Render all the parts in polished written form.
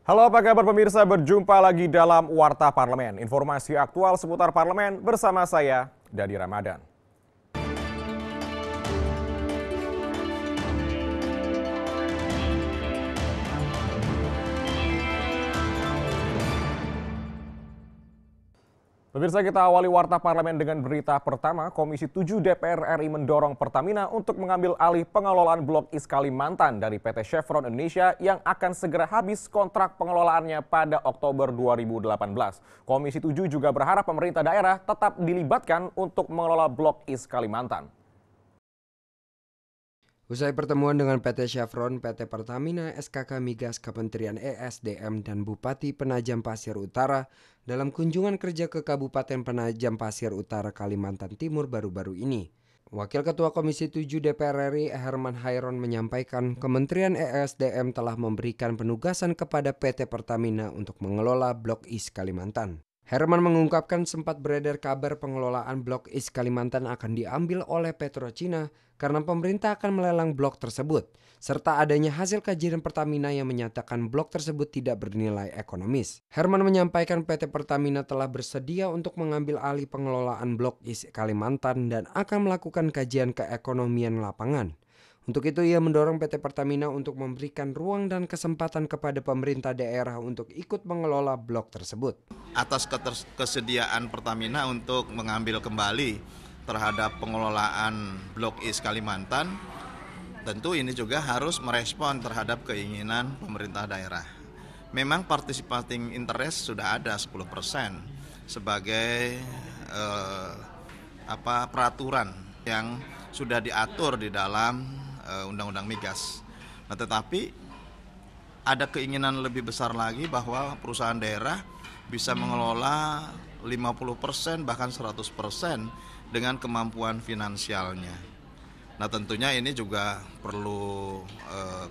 Halo, apa kabar pemirsa? Berjumpa lagi dalam Warta Parlemen. Informasi aktual seputar parlemen bersama saya, Dadi Ramadan. Pemirsa, kita awali Warta Parlemen dengan berita pertama. Komisi 7 DPR RI mendorong Pertamina untuk mengambil alih pengelolaan Blok Is Kalimantan dari PT Chevron Indonesia yang akan segera habis kontrak pengelolaannya pada Oktober 2018. Komisi 7 juga berharap pemerintah daerah tetap dilibatkan untuk mengelola Blok Is Kalimantan. Usai pertemuan dengan PT Chevron, PT Pertamina, SKK Migas, Kementerian ESDM, dan Bupati Penajam Pasir Utara dalam kunjungan kerja ke Kabupaten Penajam Pasir Utara, Kalimantan Timur baru-baru ini. Wakil Ketua Komisi 7 DPR RI Herman Hairon menyampaikan Kementerian ESDM telah memberikan penugasan kepada PT Pertamina untuk mengelola Blok Is Kalimantan. Herman mengungkapkan sempat beredar kabar pengelolaan Blok Is Kalimantan akan diambil oleh PetroChina karena pemerintah akan melelang blok tersebut, serta adanya hasil kajian Pertamina yang menyatakan blok tersebut tidak bernilai ekonomis. Herman menyampaikan PT Pertamina telah bersedia untuk mengambil alih pengelolaan Blok Is Kalimantan dan akan melakukan kajian keekonomian lapangan. Untuk itu ia mendorong PT Pertamina untuk memberikan ruang dan kesempatan kepada pemerintah daerah untuk ikut mengelola blok tersebut. Atas kesediaan Pertamina untuk mengambil kembali terhadap pengelolaan Blok Is Kalimantan, tentu ini juga harus merespon terhadap keinginan pemerintah daerah. Memang participating interest sudah ada 10% sebagai peraturan yang sudah diatur di dalam Undang-Undang Migas. Nah, tetapi ada keinginan lebih besar lagi bahwa perusahaan daerah bisa mengelola 50% bahkan 100% dengan kemampuan finansialnya. Nah, tentunya ini juga perlu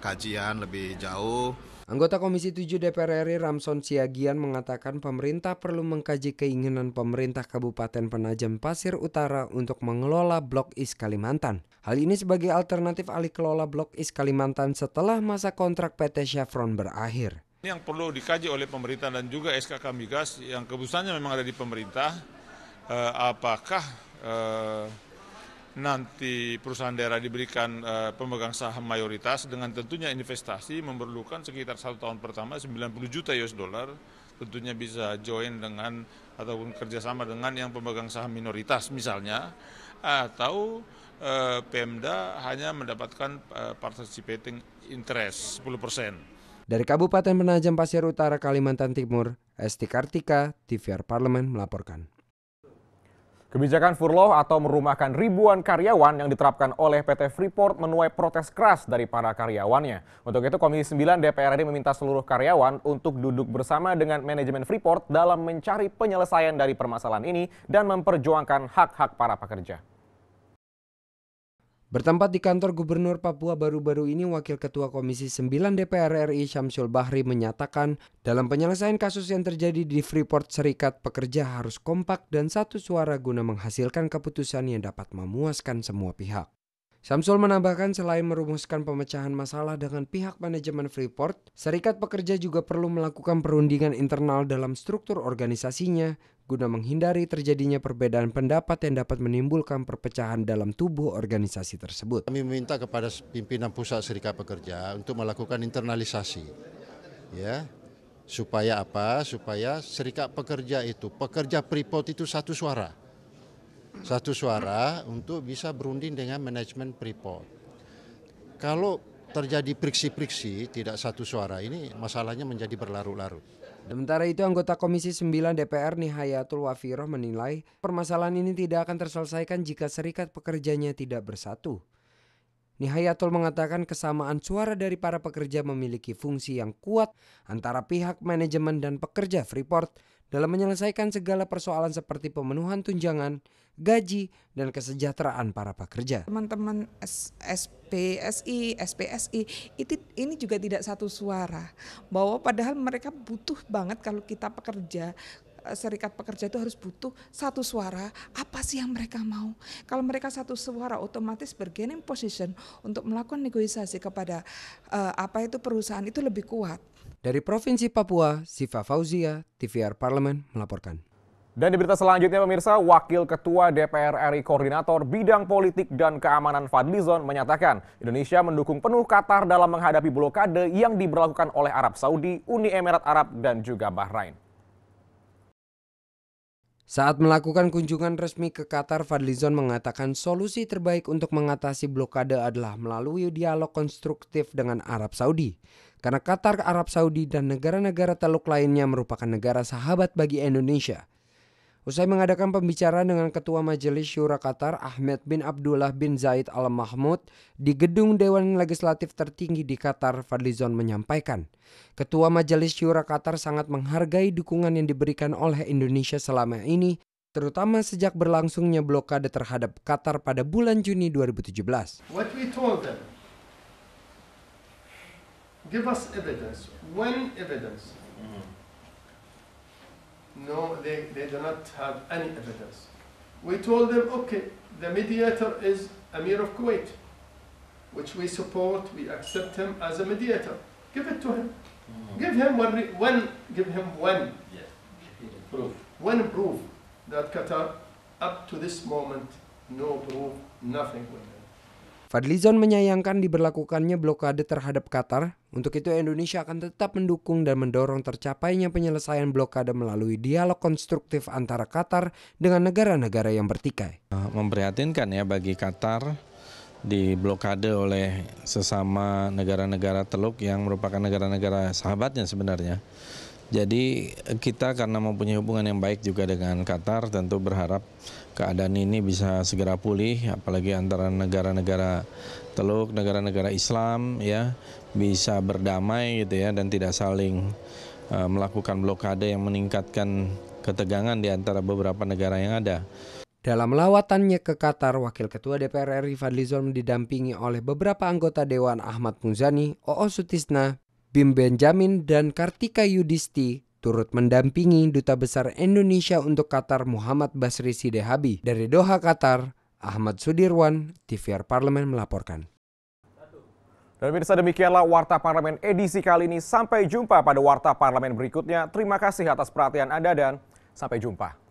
kajian lebih jauh. Anggota Komisi 7 DPR RI Ramson Siagian mengatakan pemerintah perlu mengkaji keinginan pemerintah Kabupaten Penajam Pasir Utara untuk mengelola Blok Is Kalimantan. Hal ini sebagai alternatif alih kelola Blok Is Kalimantan setelah masa kontrak PT Chevron berakhir. Yang perlu dikaji oleh pemerintah dan juga SKK Migas yang keputusannya memang ada di pemerintah, apakah nanti perusahaan daerah diberikan pemegang saham mayoritas dengan tentunya investasi memerlukan sekitar 1 tahun pertama 90 juta US dollar, tentunya bisa join dengan ataupun kerjasama dengan yang pemegang saham minoritas misalnya, atau Pemda hanya mendapatkan participating interest 10%. Dari Kabupaten Penajam Pasir Utara, Kalimantan Timur, Esti Kartika, TVR Parlemen melaporkan. Kebijakan furlough atau merumahkan ribuan karyawan yang diterapkan oleh PT Freeport menuai protes keras dari para karyawannya. Untuk itu Komisi 9 DPR RI meminta seluruh karyawan untuk duduk bersama dengan manajemen Freeport dalam mencari penyelesaian dari permasalahan ini dan memperjuangkan hak-hak para pekerja. Bertempat di kantor Gubernur Papua baru-baru ini, Wakil Ketua Komisi 9 DPR RI Syamsul Bahri menyatakan dalam penyelesaian kasus yang terjadi di Freeport, serikat pekerja harus kompak dan satu suara guna menghasilkan keputusan yang dapat memuaskan semua pihak. Syamsul menambahkan selain merumuskan pemecahan masalah dengan pihak manajemen Freeport, serikat pekerja juga perlu melakukan perundingan internal dalam struktur organisasinya guna menghindari terjadinya perbedaan pendapat yang dapat menimbulkan perpecahan dalam tubuh organisasi tersebut. Kami meminta kepada pimpinan pusat serikat pekerja untuk melakukan internalisasi, ya, supaya apa? Supaya serikat pekerja itu, pekerja Freeport itu satu suara untuk bisa berunding dengan manajemen Freeport. Kalau terjadi friksi-friksi, tidak satu suara, ini masalahnya menjadi berlarut-larut. Sementara itu anggota Komisi 9 DPR Nihayatul Wafiroh menilai permasalahan ini tidak akan terselesaikan jika serikat pekerjanya tidak bersatu. Nihayatul mengatakan kesamaan suara dari para pekerja memiliki fungsi yang kuat antara pihak manajemen dan pekerja Freeport dalam menyelesaikan segala persoalan seperti pemenuhan tunjangan, gaji, dan kesejahteraan para pekerja. Teman-teman SPSI, ini juga tidak satu suara, bahwa padahal mereka butuh banget kalau kita pekerja, serikat pekerja itu harus butuh satu suara, apa sih yang mereka mau. Kalau mereka satu suara otomatis bargaining position untuk melakukan negosiasi kepada perusahaan itu lebih kuat. Dari Provinsi Papua, Siva Fauzia, TVR Parlemen melaporkan. Dan di berita selanjutnya pemirsa, Wakil Ketua DPR RI Koordinator Bidang Politik dan Keamanan Fadlizon menyatakan Indonesia mendukung penuh Qatar dalam menghadapi blokade yang diberlakukan oleh Arab Saudi, Uni Emirat Arab, dan juga Bahrain. Saat melakukan kunjungan resmi ke Qatar, Fadlizon mengatakan solusi terbaik untuk mengatasi blokade adalah melalui dialog konstruktif dengan Arab Saudi. Karena Qatar, Arab Saudi, dan negara-negara Teluk lainnya merupakan negara sahabat bagi Indonesia. Usai mengadakan pembicaraan dengan Ketua Majelis Syura Qatar, Ahmed bin Abdullah bin Zayed Al Mahmud, di gedung Dewan Legislatif tertinggi di Qatar, Fadlizon menyampaikan, Ketua Majelis Syura Qatar sangat menghargai dukungan yang diberikan oleh Indonesia selama ini, terutama sejak berlangsungnya blokade terhadap Qatar pada bulan Juni 2017. What we told them, give us evidence. When evidence? No, they do not have any evidence. We told them, okay, the mediator is Amir of Kuwait, which we support, we accept him as a mediator. Give it to him. Give him one proof that Qatar, up to this moment, no proof, nothing with him. Fadlizon menyayangkan diberlakukannya blokade terhadap Qatar. Untuk itu Indonesia akan tetap mendukung dan mendorong tercapainya penyelesaian blokade melalui dialog konstruktif antara Qatar dengan negara-negara yang bertikai. Memprihatinkan ya bagi Qatar diblokade oleh sesama negara-negara Teluk yang merupakan negara-negara sahabatnya sebenarnya. Jadi kita karena mempunyai hubungan yang baik juga dengan Qatar tentu berharap keadaan ini bisa segera pulih, apalagi antara negara-negara Teluk, negara-negara Islam ya bisa berdamai gitu ya dan tidak saling melakukan blokade yang meningkatkan ketegangan di antara beberapa negara yang ada. Dalam lawatannya ke Qatar, Wakil Ketua DPR RI Fadlizon didampingi oleh beberapa anggota Dewan Ahmad Muzani, Oo Sutisna, Bim Benjamin, dan Kartika Yudisti turut mendampingi Duta Besar Indonesia untuk Qatar Muhammad Basri Sidehabi. Dari Doha, Qatar, Ahmad Sudirwan, TVR Parlemen melaporkan. Dan pemirsa, demikianlah Warta Parlemen edisi kali ini. Sampai jumpa pada Warta Parlemen berikutnya. Terima kasih atas perhatian Anda dan sampai jumpa.